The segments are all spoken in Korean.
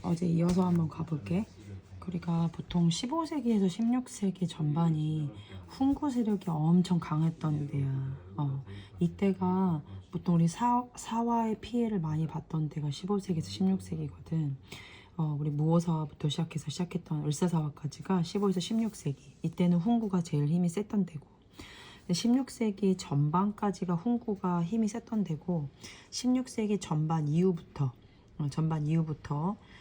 어제 이어서 한번 가볼게. 우리가 보통 15세기에서 16세기 전반이 훈구 세력이 엄청 강했던 때야. 이때가 보통 우리 사화의 피해를 많이 봤던 때가 15세기에서 16세기거든. 우리 무오사화부터 시작했던 을사사화까지가 15에서 16세기. 이때는 훈구가 제일 힘이 셌던 때고. 16세기 전반까지가 훈구가 힘이 셌던 때고, 16세기 전반 이후부터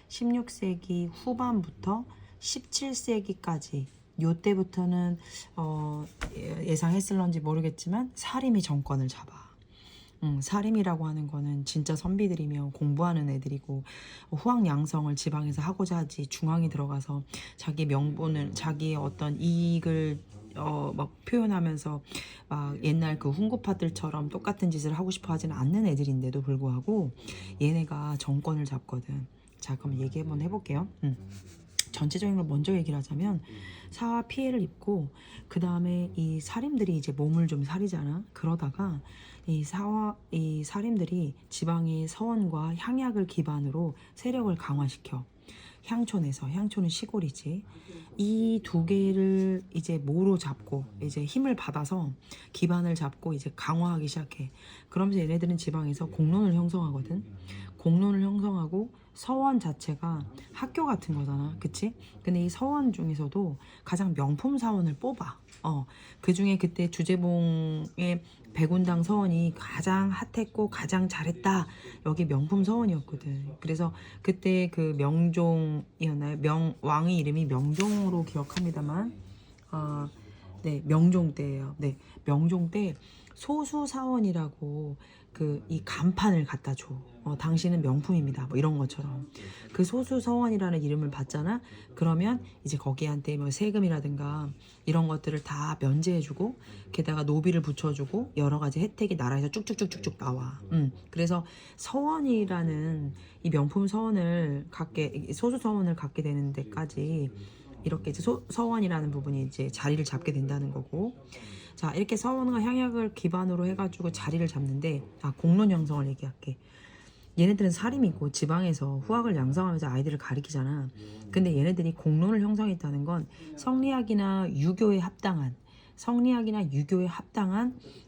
16세기 후반부터 17세기까지 요때부터는 예상했을런지 모르겠지만 사림이 정권을 잡아. 사림이라고 하는 거는 진짜 선비들이며 공부하는 애들이고 후학양성을 지방에서 하고자 하지 중앙에 들어가서 자기 명분을, 자기의 어떤 이익을 막 표현하면서 막 옛날 그 훈구파들처럼 똑같은 짓을 하고 싶어 하지는 않는 애들인데도 불구하고 얘네가 정권을 잡거든. 자, 그럼 얘기 한번 해볼게요. 전체적인 걸 먼저 얘기를 하자면 사화 피해를 입고 그 다음에 이 살인들이 이제 몸을 좀 사리잖아. 그러다가 이 살인들이 지방의 서원과 향약을 기반으로 세력을 강화시켜. 향초는 시골이지. 이 두 개를 이제 모로 잡고 이제 힘을 받아서 기반을 잡고 이제 강화하기 시작해. 그러면서 얘네들은 지방에서 공론을 형성하거든. 공론을 형성하고 서원 자체가 학교 같은 거잖아. 그치? 근데 이 서원 중에서도 가장 명품 사원을 뽑아. 그 중에 그때 주재봉의 백운당 서원이 가장 핫했고 가장 잘했다. 여기 명품 서원이었거든. 그래서 그때 그 명종이었나요? 왕의 이름이 명종으로 기억합니다만, 네, 명종 때예요. 네, 명종 때 소수사원이라고 그 이 간판을 갖다 줘. 당신은 명품입니다. 뭐 이런 것처럼. 그 소수서원이라는 이름을 받잖아. 그러면 이제 거기한테 뭐 세금이라든가 이런 것들을 다 면제해주고 게다가 노비를 붙여주고 여러 가지 혜택이 나라에서 쭉쭉쭉쭉쭉 나와. 그래서 서원이라는 이 명품 서원을 소수서원을 갖게 되는 데까지 이렇게 이제 서원이라는 부분이 이제 자리를 잡게 된다는 거고. 자, 이렇게 서원과 향약을 기반으로 해가지고 자리를 잡는데, 공론 형성을 얘기할게. 얘네들은 살림이고 지방에서 후학을 양성하면서 아이들을 가리키잖아. 근데 얘네들이 공론을 형성했다는 건 성리학이나 유교에 합당한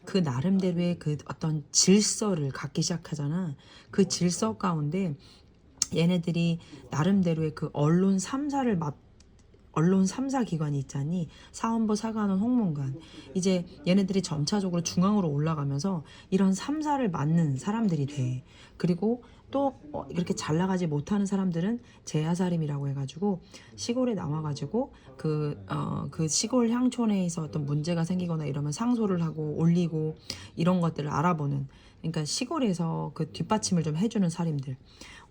그 나름대로의 그 어떤 질서를 갖기 시작하잖아. 그 질서 가운데 얘네들이 나름대로의 그 언론 3사 기관이 있잖니. 사헌부, 사관원, 홍문관. 이제 얘네들이 점차적으로 중앙으로 올라가면서 이런 3사를 맡는 사람들이 돼. 그리고 또 이렇게 잘 나가지 못하는 사람들은 제야사림이라고 해가지고 시골에 나와가지고 그 시골 향촌에서 어떤 문제가 생기거나 이러면 상소를 하고 올리고 이런 것들을 알아보는, 그러니까 시골에서 그 뒷받침을 좀 해주는 사림들.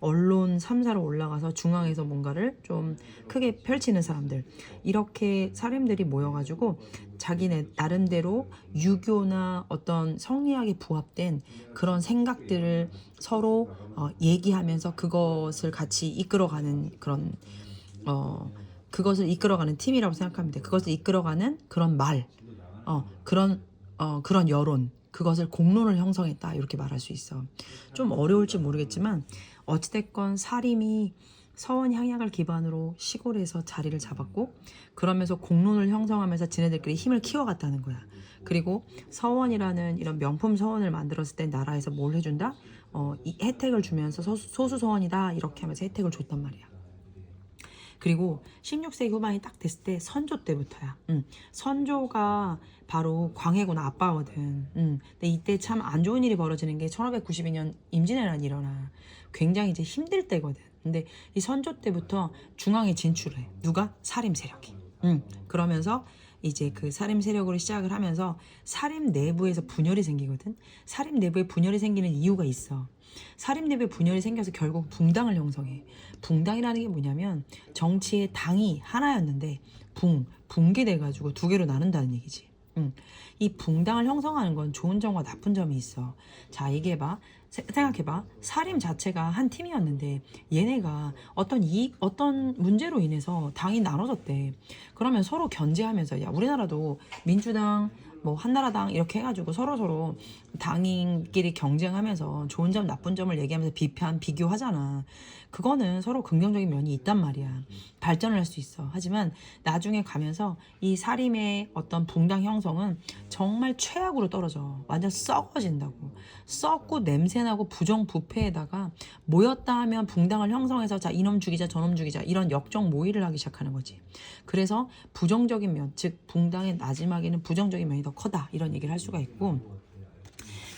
언론 3사로 올라가서 중앙에서 뭔가를 좀 크게 펼치는 사람들. 이렇게 사람들이 모여가지고 자기네 나름대로 유교나 어떤 성리학에 부합된 그런 생각들을 서로 얘기하면서 그것을 같이 이끌어가는 그것을 이끌어가는 팀이라고 생각하면 돼. 그것을 이끌어가는 그런 그런 여론. 그것을 공론을 형성했다. 이렇게 말할 수 있어. 좀 어려울지 모르겠지만 어찌됐건 사림이 서원 향약을 기반으로 시골에서 자리를 잡았고, 그러면서 공론을 형성하면서 지네들끼리 힘을 키워갔다는 거야. 그리고 서원이라는 이런 명품 서원을 만들었을 때 나라에서 뭘 해준다? 이 혜택을 주면서 소수 서원이다 이렇게 하면서 혜택을 줬단 말이야. 그리고 16세기 후반이 딱 됐을 때 선조 때부터야. 선조가 바로 광해군 아빠거든. 근데 이때 참 안 좋은 일이 벌어지는 게 1592년 임진왜란이 일어나. 굉장히 이제 힘들 때거든. 근데 이 선조 때부터 중앙에 진출해. 누가? 사림 세력이. 그러면서 이제 그 사림 세력으로 시작을 하면서 사림 내부에서 분열이 생기거든. 사림 내부에 분열이 생기는 이유가 있어. 사림 내부에 분열이 생겨서 결국 붕당을 형성해. 붕당이라는 게 뭐냐면 정치의 당이 하나였는데 붕괴돼가지고 두 개로 나눈다는 얘기지. 이 붕당을 형성하는 건 좋은 점과 나쁜 점이 있어. 자, 얘기해봐. 생각해봐. 사림 자체가 한 팀이었는데 얘네가 어떤 문제로 인해서 당이 나눠졌대. 그러면 서로 견제하면서, 야, 우리나라도 민주당 뭐 한나라당 이렇게 해가지고 서로 당인끼리 경쟁하면서 좋은 점 나쁜 점을 얘기하면서 비판 비교하잖아. 그거는 서로 긍정적인 면이 있단 말이야. 발전을 할 수 있어. 하지만 나중에 가면서 이 사림의 어떤 붕당 형성은 정말 최악으로 떨어져. 완전 썩어진다고. 썩고 냄새나고 부정부패에다가 모였다 하면 붕당을 형성해서 자 이놈 죽이자 저놈 죽이자 이런 역적 모의를 하기 시작하는 거지. 그래서 부정적인 면, 즉 붕당의 마지막에는 부정적인 면이 더 커다 이런 얘기를 할 수가 있고,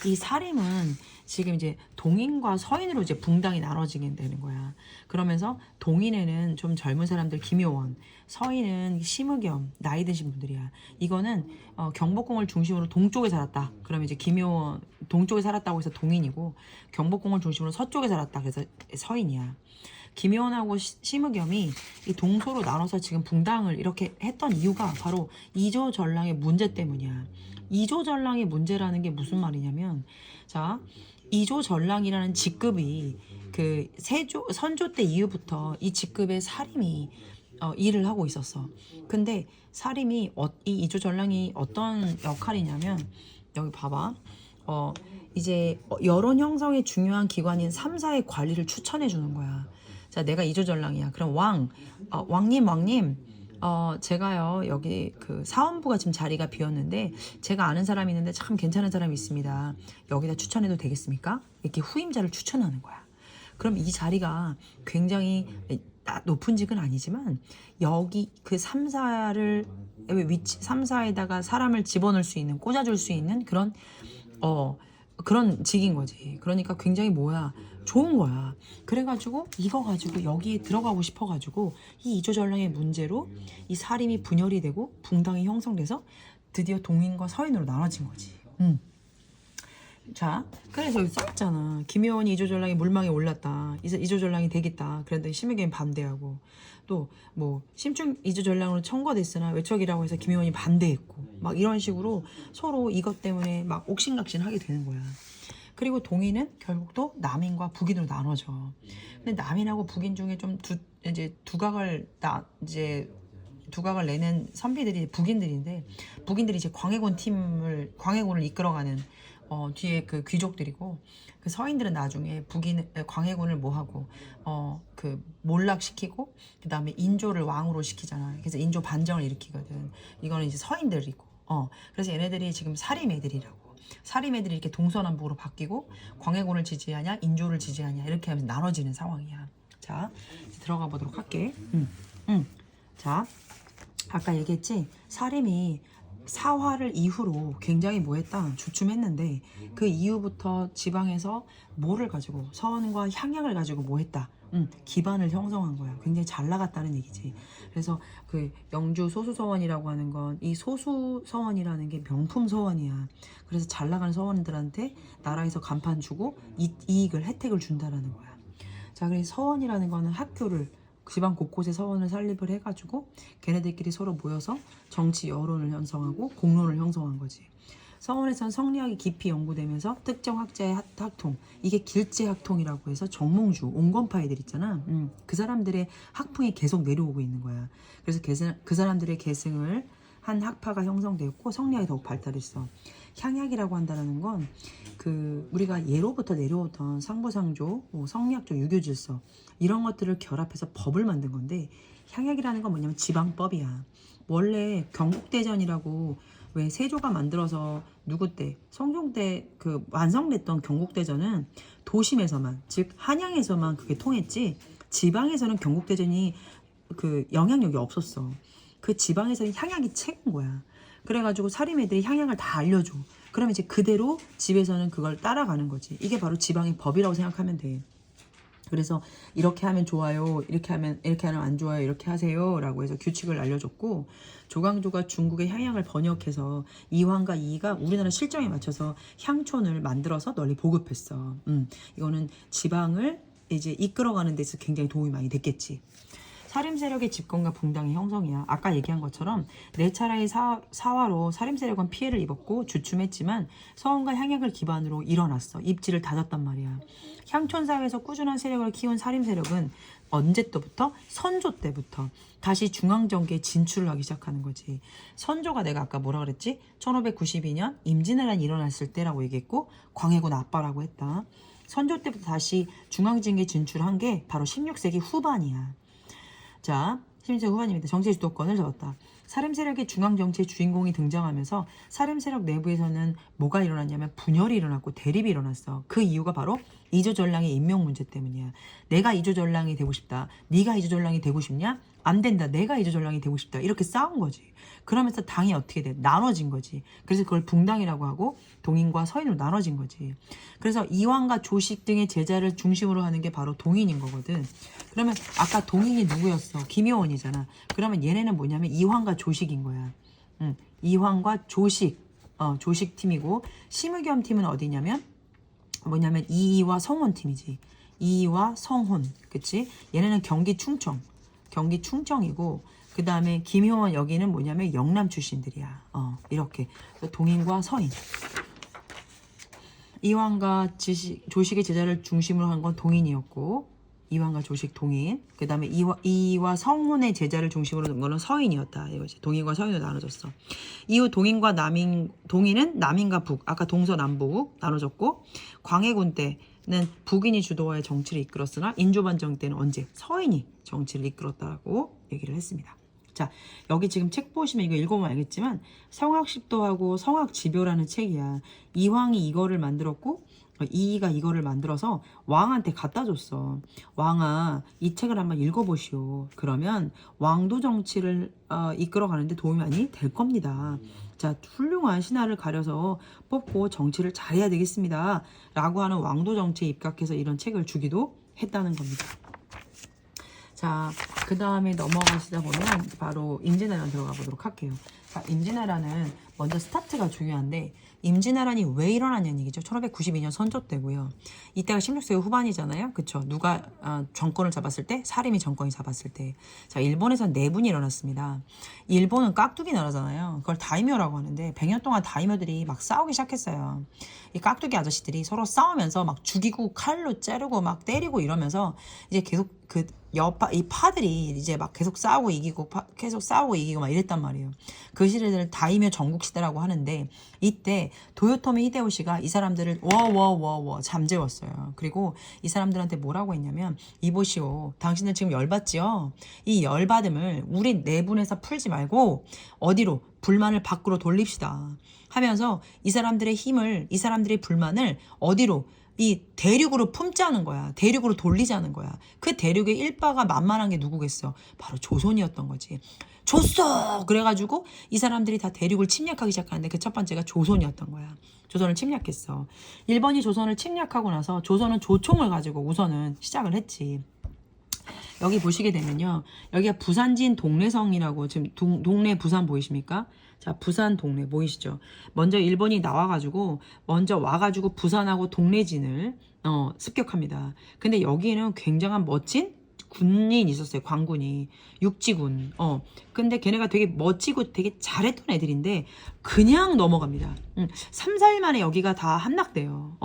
이 사림은 지금 이제 동인과 서인으로 이제 붕당이 나눠지게 되는 거야. 그러면서 동인에는 좀 젊은 사람들 김효원, 서인은 심의겸 나이 드신 분들이야. 이거는 경복궁을 중심으로 동쪽에 살았다. 그러면 이제 김효원 동쪽에 살았다고 해서 동인이고, 경복궁을 중심으로 서쪽에 살았다 그래서 서인이야. 김효원하고 심의겸이 이 동서로 나눠서 지금 붕당을 이렇게 했던 이유가 바로 이조전랑의 문제 때문이야. 이조전랑의 문제라는 게 무슨 말이냐면, 자, 이조전랑이라는 직급이 그 선조 때 이후부터 이 직급의 사림이 일을 하고 있었어. 근데 사림이 이 이조전랑이 어떤 역할이냐면, 여기 봐봐. 이제 여론 형성에 중요한 기관인 3사의 관리를 추천해 주는 거야. 자, 내가 이조전랑이야. 그럼 왕님, 제가요, 여기 그 사원부가 지금 자리가 비었는데, 제가 아는 사람이 있는데 참 괜찮은 사람이 있습니다. 여기다 추천해도 되겠습니까? 이렇게 후임자를 추천하는 거야. 그럼 이 자리가 굉장히 높은 직은 아니지만, 여기 그 3사를, 3사에다가 사람을 집어넣을 수 있는, 꽂아줄 수 있는 그런 직인 거지. 그러니까 굉장히 좋은 거야. 그래가지고 이거 가지고 여기에 들어가고 싶어가지고 이 이조전랑의 문제로 이 사림이 분열이 되고 붕당이 형성돼서 드디어 동인과 서인으로 나눠진 거지. 자, 그래서 여기 써있잖아. 김효원이 이조전랑이 물망에 올랐다. 이조전랑이 되겠다. 그런데 심의겸이 반대하고, 또 뭐 심중 이조전랑으로 청거됐으나 외척이라고 해서 김효원이 반대했고, 막 이런 식으로 서로 이것 때문에 막 옥신각신하게 되는 거야. 그리고 동인은 결국 또 남인과 북인으로 나눠져. 근데 남인하고 북인 중에 좀 두각을 내는 선비들이 북인들인데, 북인들이 이제 광해군을 이끌어가는 뒤에 그 귀족들이고, 그 서인들은 나중에 광해군을 뭐하고 그 몰락시키고 그다음에 인조를 왕으로 시키잖아. 그래서 인조 반정을 일으키거든. 이거는 이제 서인들이고, 그래서 얘네들이 지금 사림 애들이라고. 사림 애들이 이렇게 동서남북으로 바뀌고, 광해군을 지지하냐 인조를 지지하냐 이렇게 하면서 나눠지는 상황이야. 자, 이제 들어가 보도록 할게. 자, 아까 얘기했지, 사림이 사화를 이후로 굉장히 주춤했는데, 그 이후부터 지방에서 뭐를 가지고, 서원과 향약을 가지고 뭐했다, 기반을 형성한 거야. 굉장히 잘 나갔다는 얘기지. 그래서 그 영주 소수서원이라고 하는 건, 이 소수서원이라는 게 명품 서원이야. 그래서 잘 나가는 서원들한테 나라에서 간판 주고 혜택을 준다라는 거야. 자, 그래서 서원이라는 거는 학교를, 지방 곳곳에 서원을 설립을 해가지고 걔네들끼리 서로 모여서 정치 여론을 형성하고 공론을 형성한 거지. 서원에선 성리학이 깊이 연구되면서 특정 학자의 학통, 이게 길제학통이라고 해서 정몽주, 온건파이들 있잖아. 그 사람들의 학풍이 계속 내려오고 있는 거야. 그래서 그 사람들의 계승을 한 학파가 형성되었고, 성리학이 더욱 발달했어. 향약이라고 한다는 건 그 우리가 예로부터 내려오던 상부상조, 성리학적 유교질서 이런 것들을 결합해서 법을 만든 건데, 향약이라는 건 뭐냐면 지방법이야. 원래 경국대전이라고, 왜 세조가 만들어서 누구 때, 성종 때 그 완성됐던 경국대전은 도심에서만, 즉 한양에서만 그게 통했지, 지방에서는 경국대전이 그 영향력이 없었어. 그 지방에서는 향약이 최고인 거야. 그래가지고 사림 애들이 향약을 다 알려줘. 그러면 이제 그대로 집에서는 그걸 따라가는 거지. 이게 바로 지방의 법이라고 생각하면 돼. 그래서 이렇게 하면 좋아요, 이렇게 하면 안 좋아요, 이렇게 하세요 라고 해서 규칙을 알려줬고, 조광조가 중국의 향약을 번역해서 이황과 이이가 우리나라 실정에 맞춰서 향촌을 만들어서 널리 보급했어. 이거는 지방을 이제 이끌어가는 데서 굉장히 도움이 많이 됐겠지. 사림 세력의 집권과 붕당의 형성이야. 아까 얘기한 것처럼 네 차례의 사화로 사림 세력은 피해를 입었고 주춤했지만 서원과 향약을 기반으로 일어났어. 입지를 다졌단 말이야. 향촌 사회에서 꾸준한 세력을 키운 사림 세력은 언제 때부터? 선조 때부터 다시 중앙정계에 진출을 하기 시작하는 거지. 선조가 내가 아까 뭐라 그랬지? 1592년 임진왜란이 일어났을 때라고 얘기했고 광해군 아빠라고 했다. 선조 때부터 다시 중앙정계에 진출한 게 바로 16세기 후반이야. 자, 16세기 후반입니다. 정치 주도권을 잡았다. 사림 세력의 중앙 정치의 주인공이 등장하면서 사림 세력 내부에서는 뭐가 일어났냐면 분열이 일어났고 대립이 일어났어. 그 이유가 바로 이조전랑의 임명 문제 때문이야. 내가 이조전랑이 되고 싶다. 네가 이조전랑이 되고 싶냐? 안 된다. 내가 이조전랑이 되고 싶다. 이렇게 싸운 거지. 그러면서 당이 어떻게 돼? 나눠진 거지. 그래서 그걸 붕당이라고 하고 동인과 서인으로 나눠진 거지. 그래서 이황과 조식 등의 제자를 중심으로 하는 게 바로 동인인 거거든. 그러면 아까 동인이 누구였어? 김효원이잖아. 그러면 얘네는 뭐냐면 이황과 조식인 거야. 이황과 조식, 조식 팀이고 심의겸 팀은 어디냐면 뭐냐면 이이와 성혼 팀이지. 이이와 성혼, 그치? 얘네는 경기 충청이고 그 다음에 김효원 여기는 뭐냐면 영남 출신들이야. 이렇게 동인과 서인. 이황과 조식의 제자를 중심으로 한 건 동인이었고 이황과 조식 동인. 그 다음에 이와 성혼의 제자를 중심으로 한 거는 서인이었다. 이거지. 동인과 서인으로 나눠졌어. 이후 동인은 남인과 북. 아까 동서남북 나눠졌고 광해군 때는 북인이 주도하여 정치를 이끌었으나 인조반정 때는 언제? 서인이 정치를 이끌었다고 얘기를 했습니다. 자, 여기 지금 책 보시면 이거 읽어보면 알겠지만 성학십도하고 성학지묘라는 책이야. 이황이 이거를 만들었고 이이가 이거를 만들어서 왕한테 갖다 줬어. 왕아, 이 책을 한번 읽어보시오. 그러면 왕도 정치를 이끌어가는데 도움이 많이 될 겁니다. 자, 훌륭한 신하를 가려서 뽑고 정치를 잘해야 되겠습니다. 라고 하는 왕도 정치에 입각해서 이런 책을 주기도 했다는 겁니다. 자, 그 다음에 넘어가시다 보면 바로 임진왜란 들어가 보도록 할게요. 자, 임진왜란은 먼저 스타트가 중요한데 임진왜란이 왜 일어났냐는 얘기죠. 1592년 선조 때고요. 이때가 16세기 후반이잖아요. 그쵸? 누가 정권을 잡았을 때? 사림이 정권이 잡았을 때. 자, 일본에선 내분이 일어났습니다. 일본은 깍두기 나라잖아요. 그걸 다이묘라고 하는데 100년 동안 다이묘들이 막 싸우기 시작했어요. 이 깍두기 아저씨들이 서로 싸우면서 막 죽이고 칼로 째르고 막 때리고 이러면서 이제 계속 이 파들이 이제 막 계속 싸우고 이기고 계속 싸우고 이기고 막 이랬단 말이에요. 그 시대를 다이묘 전국 시대라고 하는데 이때 도요토미 히데요시가 이 사람들을 잠재웠어요. 그리고 이 사람들한테 뭐라고 했냐면 이보시오, 당신들 지금 열받지요? 이 열받음을 우리 내분에서 풀지 말고 어디로? 불만을 밖으로 돌립시다 하면서 이 사람들의 힘을, 이 사람들의 불만을 어디로? 이 대륙으로 품자는 거야. 대륙으로 돌리자는 거야. 그 대륙의 일바가 만만한 게 누구겠어? 바로 조선이었던 거지. 줬어! 그래가지고 이 사람들이 다 대륙을 침략하기 시작하는데 그 첫 번째가 조선이었던 거야. 조선을 침략했어. 일본이 조선을 침략하고 나서 조선은 조총을 가지고 우선은 시작을 했지. 여기 보시게 되면요. 여기가 부산진 동래성이라고 지금 동래 부산 보이십니까? 자, 부산 동래 보이시죠? 먼저 일본이 나와가지고 먼저 와가지고 부산하고 동래진을 습격합니다. 근데 여기에는 굉장한 멋진 군인이 있었어요. 광군이. 육지군. 근데 걔네가 되게 멋지고 되게 잘했던 애들인데 그냥 넘어갑니다. 3, 4일 만에 여기가 다 함락돼요.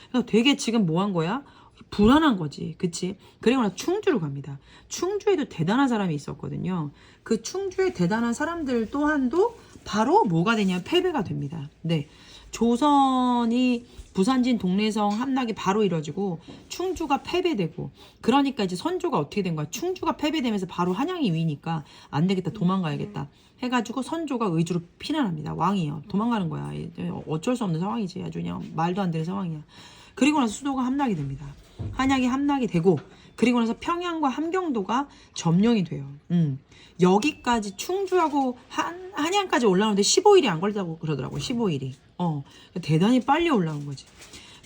그래서 되게 지금 뭐 한 거야? 불안한 거지. 그치? 그리고 나서 충주로 갑니다. 충주에도 대단한 사람이 있었거든요. 그 충주의 대단한 사람들 또한도 바로 뭐가 되냐면 패배가 됩니다. 네. 조선이 부산진 동래성 함락이 바로 이뤄지고 충주가 패배되고 그러니까 이제 선조가 어떻게 된 거야? 충주가 패배되면서 바로 한양이 위니까 안 되겠다. 도망가야겠다. 해가지고 선조가 의주로 피난합니다. 왕이요. 도망가는 거야. 어쩔 수 없는 상황이지. 아주 그냥 말도 안 되는 상황이야. 그리고 나서 수도가 함락이 됩니다. 한양이 함락이 되고 그리고 나서 평양과 함경도가 점령이 돼요. 여기까지 충주하고 한양까지 올라오는데 15일이 안 걸린다고 그러더라고요. 15일이. 대단히 빨리 올라온 거지.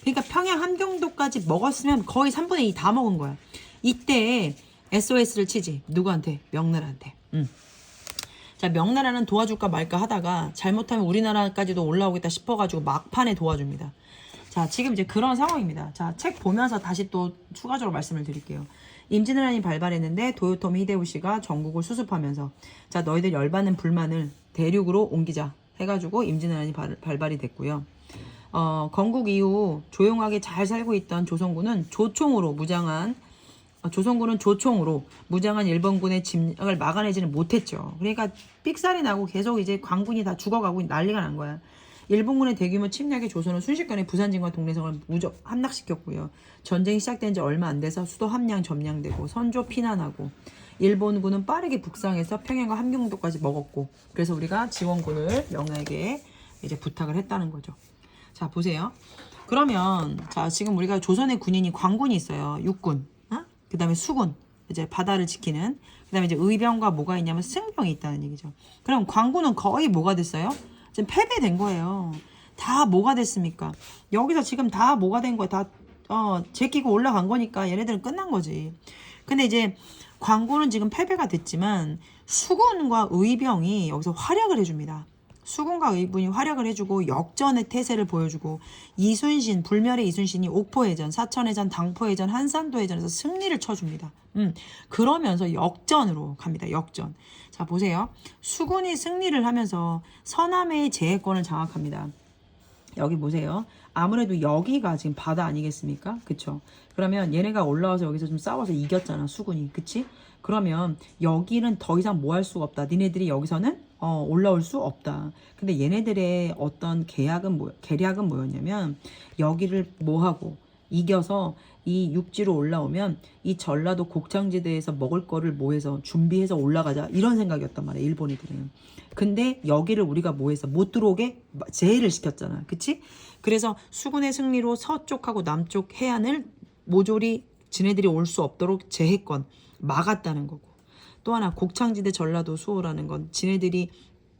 그러니까 평양 함경도까지 먹었으면 거의 3분의 2 다 먹은 거야. 이때 SOS를 치지. 누구한테? 명나라한테. 자, 명나라는 도와줄까 말까 하다가 잘못하면 우리나라까지도 올라오겠다 싶어가지고 막판에 도와줍니다. 자, 지금 이제 그런 상황입니다. 자, 책 보면서 다시 또 추가적으로 말씀을 드릴게요. 임진왜란이 발발했는데 도요토미 히데요시가 전국을 수습하면서 자, 너희들 열받는 불만을 대륙으로 옮기자 해가지고 임진왜란이 발발이 됐고요. 건국 이후 조용하게 잘 살고 있던 조선군은 조총으로 무장한 일본군의 침략을 막아내지는 못했죠. 그러니까 삑살이 나고 계속 이제 광군이 다 죽어가고 난리가 난 거야. 일본군의 대규모 침략에 조선은 순식간에 부산진과 동래성을 함락시켰고요. 전쟁이 시작된 지 얼마 안 돼서 수도 함량 점령되고 선조 피난하고 일본군은 빠르게 북상해서 평양과 함경도까지 먹었고 그래서 우리가 지원군을 명나에게 이제 부탁을 했다는 거죠. 자, 보세요. 그러면 자, 지금 우리가 조선의 군인이 관군이 있어요. 육군. 그 다음에 수군. 이제 바다를 지키는. 그 다음에 이제 의병과 뭐가 있냐면 승병이 있다는 얘기죠. 그럼 관군은 거의 뭐가 됐어요? 지금 패배된 거예요. 다 뭐가 됐습니까? 여기서 지금 다 뭐가 된 거야. 다 제끼고 올라간 거니까 얘네들은 끝난 거지. 근데 이제 관군은 지금 패배가 됐지만 수군과 의병이 여기서 활약을 해줍니다. 수군과 의군이 활약을 해주고 역전의 태세를 보여주고 이순신, 불멸의 이순신이 옥포해전, 사천해전, 당포해전, 한산도해전에서 승리를 쳐줍니다. 그러면서 역전으로 갑니다. 역전. 자, 보세요. 수군이 승리를 하면서 서남해의 제해권을 장악합니다. 여기 보세요. 아무래도 여기가 지금 바다 아니겠습니까? 그쵸? 그러면 얘네가 올라와서 여기서 좀 싸워서 이겼잖아, 수군이. 그치? 그러면 여기는 더 이상 뭐 할 수가 없다. 니네들이 여기서는 올라올 수 없다. 근데 얘네들의 어떤 계략은 뭐였냐면 여기를 뭐하고 이겨서 이 육지로 올라오면 이 전라도 곡창지대에서 먹을 거를 뭐해서 준비해서 올라가자 이런 생각이었단 말이야, 일본이들은. 근데 여기를 우리가 뭐해서 못 들어오게 제해를 시켰잖아. 그치? 그래서 수군의 승리로 서쪽하고 남쪽 해안을 모조리 지네들이 올 수 없도록 제해권 막았다는 거고, 또 하나 곡창지대 전라도 수호라는 건 지네들이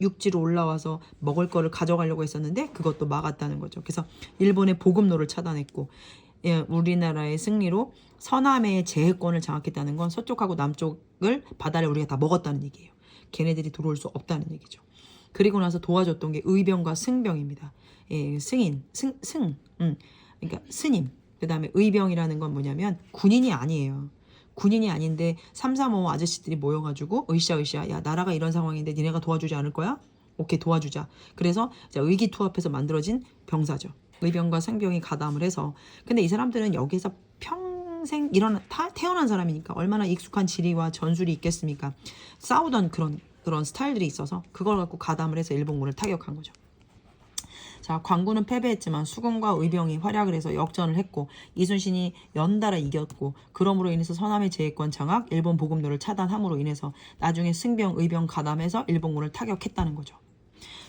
육지로 올라와서 먹을 거를 가져가려고 했었는데 그것도 막았다는 거죠. 그래서 일본의 보급로를 차단했고, 예, 우리나라의 승리로 서남해의 제해권을 장악했다는 건 서쪽하고 남쪽을 바다를 우리가 다 먹었다는 얘기예요. 걔네들이 들어올 수 없다는 얘기죠. 그리고 나서 도와줬던 게 의병과 승병입니다. 예, 그러니까 스님. 그 다음에 의병이라는 건 뭐냐면 군인이 아니에요. 군인이 아닌데 3, 4, 5 아저씨들이 모여가지고 으쌰 야, 나라가 이런 상황인데 니네가 도와주지 않을 거야? 오케이, 도와주자. 그래서 의기투합해서 만들어진 병사죠. 의병과 승병이 가담을 해서. 근데 이 사람들은 여기서 평생 태어난 사람이니까 얼마나 익숙한 지리와 전술이 있겠습니까? 싸우던 그런 스타일들이 있어서 그걸 갖고 가담을 해서 일본군을 타격한 거죠. 자, 관군은 패배했지만 수군과 의병이 활약을 해서 역전을 했고 이순신이 연달아 이겼고, 그러므로 인해서 서남의 제해권 장악, 일본 보급로를 차단함으로 인해서 나중에 승병, 의병 가담해서 일본군을 타격했다는 거죠.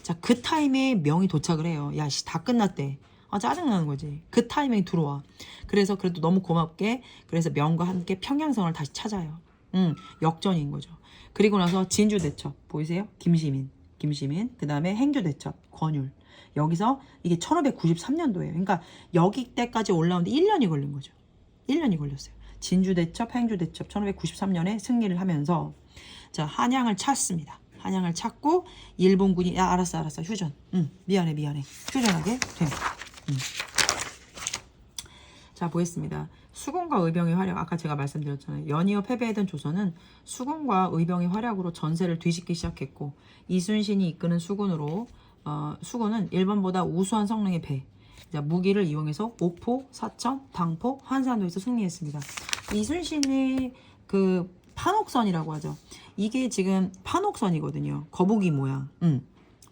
자, 그 타임에 명이 도착을 해요. 야, 다 끝났대. 짜증나는 거지. 그 타이밍이 들어와. 그래서 그래도 너무 고맙게 그래서 명과 함께 평양성을 다시 찾아요. 역전인 거죠. 그리고 나서 진주대첩 보이세요? 김시민. 그 다음에 행주대첩 권율. 여기서 이게 1593년도예요. 그러니까 여기 때까지 올라오는데 1년이 걸린 거죠. 1년이 걸렸어요. 진주대첩, 행주대첩 1593년에 승리를 하면서 자, 한양을 찾습니다. 한양을 찾고 일본군이 야, 알았어 휴전. 미안해 휴전하게 돼. 자, 보겠습니다. 수군과 의병의 활약, 아까 제가 말씀드렸잖아요. 연이어 패배했던 조선은 수군과 의병의 활약으로 전세를 뒤집기 시작했고, 이순신이 이끄는 수군은 일본보다 우수한 성능의 배, 무기를 이용해서 옥포, 사천, 당포, 한산도에서 승리했습니다. 이순신의 그 판옥선이라고 하죠. 이게 지금 판옥선이거든요. 거북이 모양.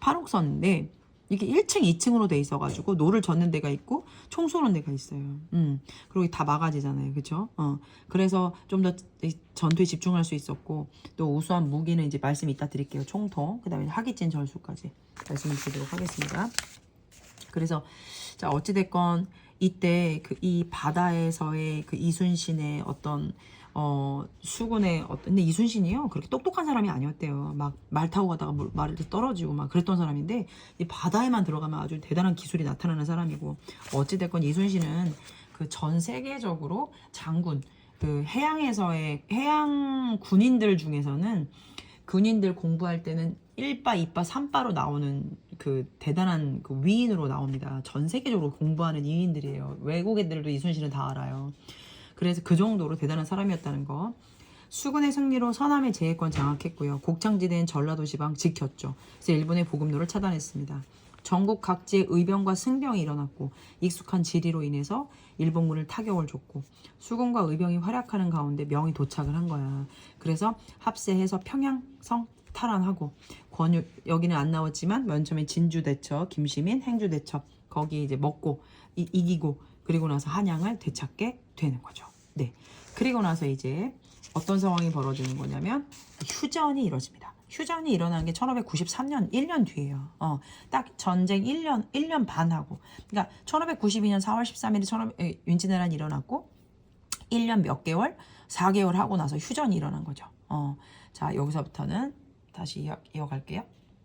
판옥선인데 이게 1층, 2층으로 돼 있어가지고 노를 젓는 데가 있고 총 쏘는 데가 있어요. 그리고 다 마가지잖아요, 그렇죠? 그래서 좀 더 전투에 집중할 수 있었고, 또 우수한 무기는 이제 말씀 이따 드릴게요. 총통, 그다음에 하기진 절수까지 말씀을 드리도록 하겠습니다. 그래서 자, 어찌됐건 이때 이 바다에서의 그 이순신의 어떤 수군의 근데 이순신이요 그렇게 똑똑한 사람이 아니었대요. 막 말 타고 가다가 말이 떨어지고 막 그랬던 사람인데, 이 바다에만 들어가면 아주 대단한 기술이 나타나는 사람이고, 어찌됐건 이순신은 그 전 세계적으로 장군, 그 해양 군인들 중에서는 군인들 공부할 때는 1바, 2바, 3바로 나오는 그 대단한 그 위인으로 나옵니다. 전 세계적으로 공부하는 위인들이에요. 외국 애들도 이순신은 다 알아요. 그래서 그 정도로 대단한 사람이었다는 거. 수군의 승리로 서남의 제해권 장악했고요. 곡창지대인 전라도 지방 지켰죠. 그래서 일본의 보급로를 차단했습니다. 전국 각지에 의병과 승병이 일어났고 익숙한 지리로 인해서 일본군을 타격을 줬고 수군과 의병이 활약하는 가운데 명이 도착을 한 거야. 그래서 합세해서 평양성 탈환하고 권유 여기는 안 나왔지만 맨 처음에 진주대첩, 김시민, 행주대첩 거기 이제 먹고 이기고 그리고 나서 한양을 되찾게 되는 거죠. 네. 그리고 나서 이제 어떤 상황이 벌어지는 거냐면 휴전이 이루어집니다. 휴전이 일어난 게 1593년 1년 뒤에요. 딱 전쟁 1년 반 하고. 그러니까 1592년 4월 13일에 윤진왜란이 일어났고 1년 몇 개월, 4개월 하고 나서 휴전이 일어난 거죠. 자, 여기서부터는 다시 이어갈게요.